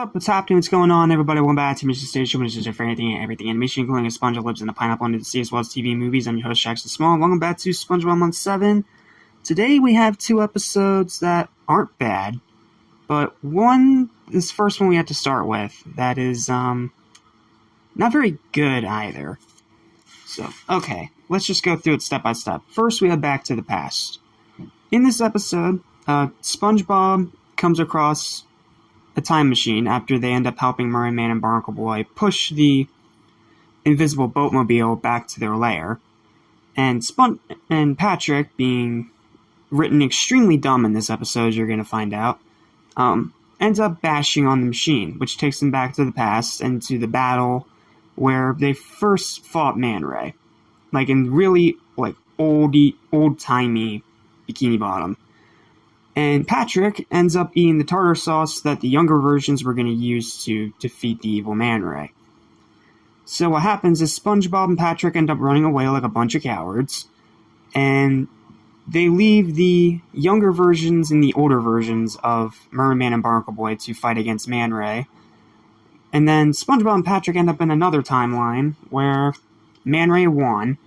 up? What's happening? What's going on? Everybody, welcome back to Mission Station, which is for anything and everything animation, including a sponge that lives in the pineapple under the sea, as well as TV and movies. I'm your host, Jackson Small. Welcome back to SpongeBob Month 7. Today we have two episodes that aren't bad, but this first one we have to start with, that is, not very good either. So, okay, let's just go through it step by step. First, we have Back to the Past. In this episode, SpongeBob comes across a time machine after they end up helping Mermaid Man and Barnacle Boy push the invisible boatmobile back to their lair. And Patrick, being written extremely dumb in this episode, as you're going to find out, ends up bashing on the machine, which takes them back to the past and to the battle where they first fought Man Ray. Like in really old-timey Bikini Bottom. And Patrick ends up eating the tartar sauce that the younger versions were going to use to defeat the evil Man Ray. So what happens is SpongeBob and Patrick end up running away like a bunch of cowards, and they leave the younger versions and the older versions of Mermaid Man and Barnacle Boy to fight against Man Ray. And then SpongeBob and Patrick end up in another timeline where Man Ray won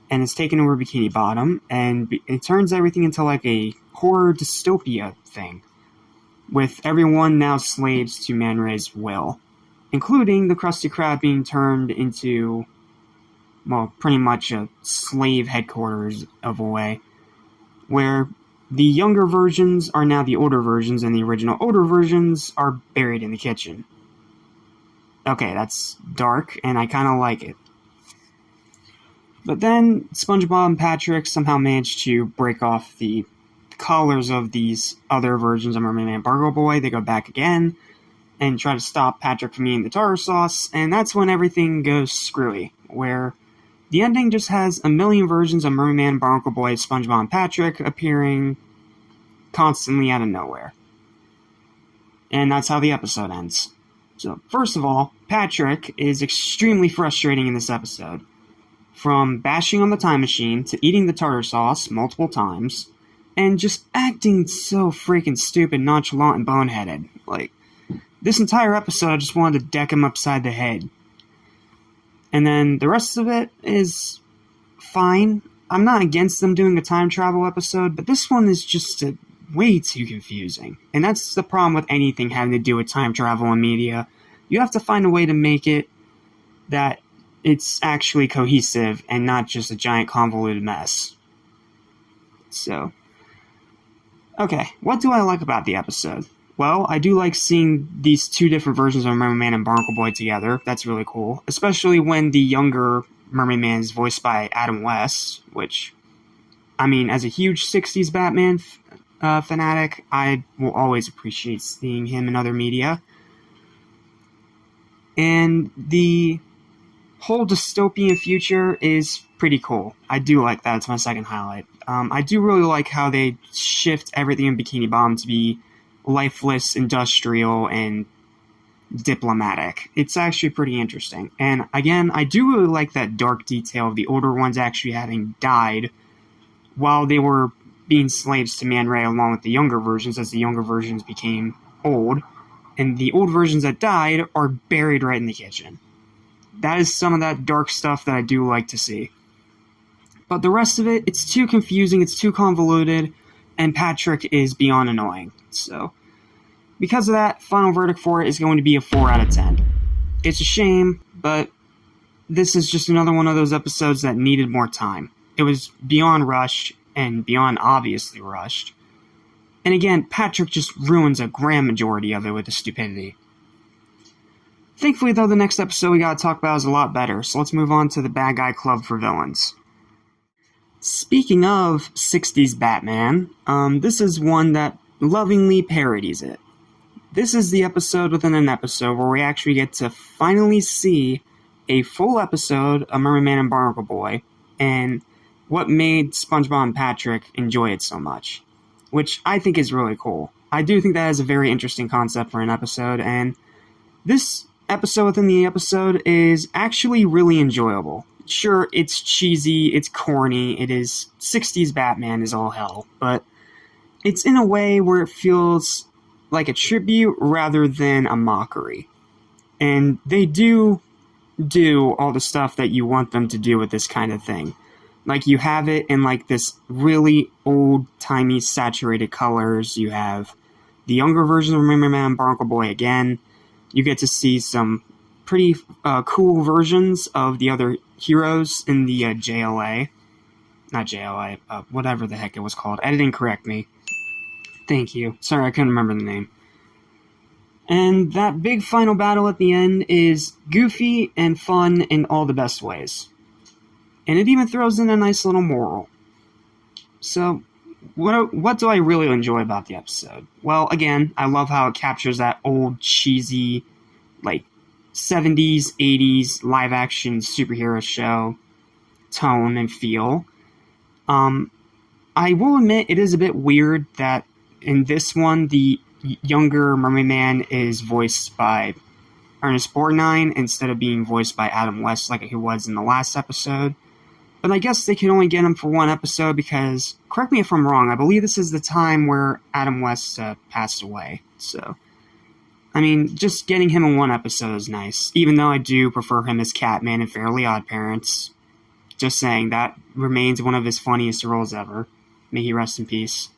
and has taken over Bikini Bottom, and it turns everything into like a horror dystopia thing, with everyone now slaves to Man Ray's will, including the Krusty Krab being turned into, well, pretty much a slave headquarters of a way, where the younger versions are now the older versions, and the original older versions are buried in the kitchen. Okay, that's dark, and I kind of like it. But then SpongeBob and Patrick somehow managed to break off the collars of these other versions of Mermaid Man and Barnacle Boy. They go back again and try to stop Patrick from eating the tartar sauce, and that's when everything goes screwy, where the ending just has a million versions of Mermaid Man and Barnacle Boy, SpongeBob and Patrick appearing constantly out of nowhere. And that's how the episode ends. So, first of all, Patrick is extremely frustrating in this episode. From bashing on the time machine to eating the tartar sauce multiple times, and just acting so freaking stupid, nonchalant, and boneheaded. Like, this entire episode, I just wanted to deck him upside the head. And then the rest of it is fine. I'm not against them doing a time travel episode, but this one is just way too confusing. And that's the problem with anything having to do with time travel in media. You have to find a way to make it that it's actually cohesive and not just a giant convoluted mess. So, okay, what do I like about the episode? Well, I do like seeing these two different versions of Mermaid Man and Barnacle Boy together. That's really cool. Especially when the younger Mermaid Man is voiced by Adam West, which, I mean, as a huge 60s Batman fanatic, I will always appreciate seeing him in other media. And the whole dystopian future is pretty cool. I do like that. It's my second highlight. I do really like how they shift everything in Bikini Bottom to be lifeless, industrial, and diplomatic. It's actually pretty interesting. And again, I do really like that dark detail of the older ones actually having died while they were being slaves to Man Ray along with the younger versions, as the younger versions became old. And the old versions that died are buried right in the kitchen. That is some of that dark stuff that I do like to see. But the rest of it, it's too confusing, it's too convoluted, and Patrick is beyond annoying. So, because of that, final verdict for it is going to be a 4 out of 10. It's a shame, but this is just another one of those episodes that needed more time. It was beyond rushed, and beyond obviously rushed. And again, Patrick just ruins a grand majority of it with his stupidity. Thankfully, though, the next episode we gotta talk about is a lot better, so let's move on to the Bad Guy Club for Villains. Speaking of 60s Batman, this is one that lovingly parodies it. This is the episode within an episode where we actually get to finally see a full episode of Mermaid Man and Barnacle Boy, and what made SpongeBob and Patrick enjoy it so much, which I think is really cool. I do think that is a very interesting concept for an episode, and this episode within the episode is actually really enjoyable. Sure, it's cheesy, it's corny, it is 60s Batman is all hell, but it's in a way where it feels like a tribute rather than a mockery. And they do all the stuff that you want them to do with this kind of thing. Like, you have it in, like, this really old-timey saturated colors. You have the younger version of Mermaid Man and Barnacle Boy again. You get to see some pretty cool versions of the other heroes in the JLA. Not JLA, whatever the heck it was called. Editing, correct me. Thank you. Sorry, I couldn't remember the name. And that big final battle at the end is goofy and fun in all the best ways. And it even throws in a nice little moral. So, what do I really enjoy about the episode? Well, again, I love how it captures that old, cheesy, like, 70s, 80s live-action superhero show tone and feel. I will admit it is a bit weird that in this one, the younger Mermaid Man is voiced by Ernest Borgnine instead of being voiced by Adam West like he was in the last episode. But I guess they could only get him for one episode because, correct me if I'm wrong, I believe this is the time where Adam West passed away. So, I mean, just getting him in one episode is nice, even though I do prefer him as Catman in Fairly Odd Parents. Just saying, that remains one of his funniest roles ever. May he rest in peace.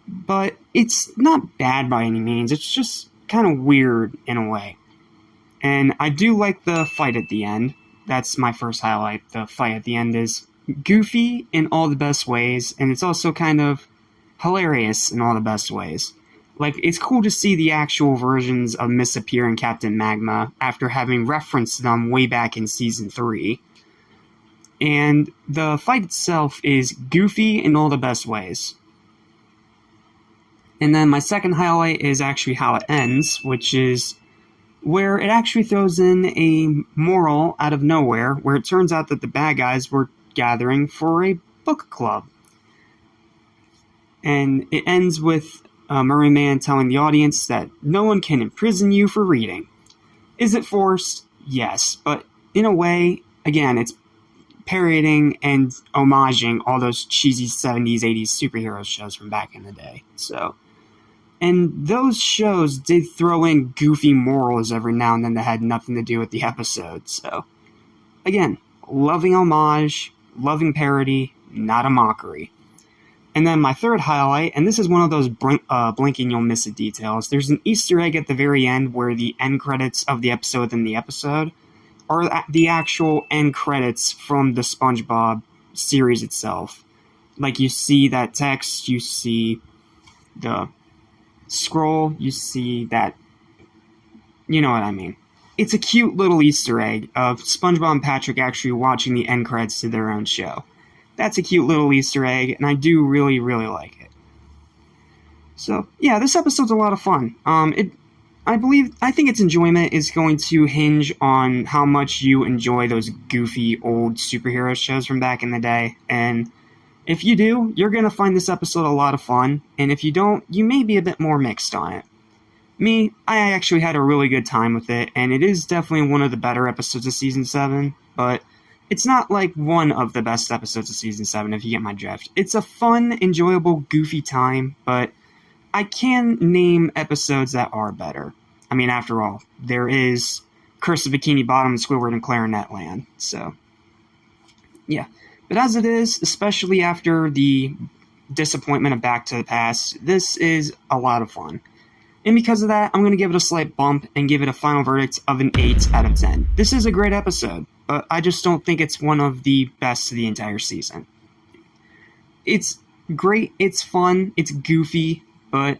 But it's not bad by any means, it's just kind of weird in a way. And I do like the fight at the end. That's my first highlight. The fight at the end is goofy in all the best ways, and it's also kind of hilarious in all the best ways. Like, it's cool to see the actual versions of Miss Appear and Captain Magma after having referenced them way back in Season 3. And the fight itself is goofy in all the best ways. And then my second highlight is actually how it ends, which is where it actually throws in a moral out of nowhere, where it turns out that the bad guys were gathering for a book club. And it ends with Mermaid Man telling the audience that no one can imprison you for reading. Is it forced? Yes, but in a way, again, it's parodying and homaging all those cheesy 70s, 80s superhero shows from back in the day. So, and those shows did throw in goofy morals every now and then that had nothing to do with the episode. So, again, loving homage, loving parody, not a mockery. And then my third highlight, and this is one of those blinking you'll miss it details, there's an Easter egg at the very end where the end credits of the episode within the episode are the actual end credits from the SpongeBob series itself. Like, you see that text, you see the scroll, you see that, you know what I mean. It's a cute little Easter egg of SpongeBob and Patrick actually watching the end credits to their own show. That's a cute little Easter egg, and I do really, really like it. So, yeah, this episode's a lot of fun. I think its enjoyment is going to hinge on how much you enjoy those goofy old superhero shows from back in the day, and if you do, you're going to find this episode a lot of fun, and if you don't, you may be a bit more mixed on it. Me, I actually had a really good time with it, and it is definitely one of the better episodes of Season 7, but it's not like one of the best episodes of Season 7, if you get my drift. It's a fun, enjoyable, goofy time, but I can name episodes that are better. I mean, after all, there is Curse of Bikini Bottom, Squidward, and Clarinet Land, so yeah. But as it is, especially after the disappointment of Back to the Past, this is a lot of fun. And because of that, I'm going to give it a slight bump and give it a final verdict of an 8 out of 10. This is a great episode, but I just don't think it's one of the best of the entire season. It's great, it's fun, it's goofy, but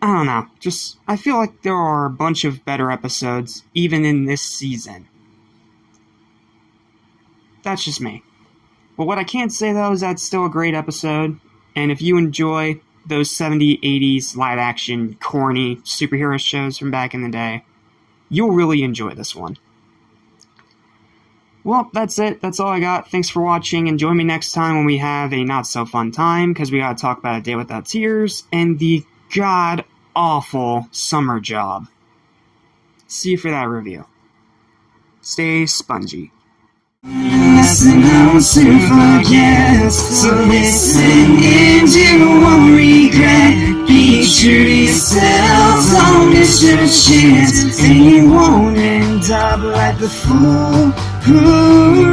I don't know. I feel like there are a bunch of better episodes, even in this season. That's just me. But what I can say, though, is that it's still a great episode, and if you enjoy those 70s, 80s live-action, corny superhero shows from back in the day, you'll really enjoy this one. Well, that's it. That's all I got. Thanks for watching, and join me next time when we have a not-so-fun time, because we gotta talk about A Day Without Tears and the god-awful Summer Job. See you for that review. Stay spongy. Lesson I was soon forget, so listen and you won't regret. Be true to yourself, don't miss your chance, and you won't end up like the fool who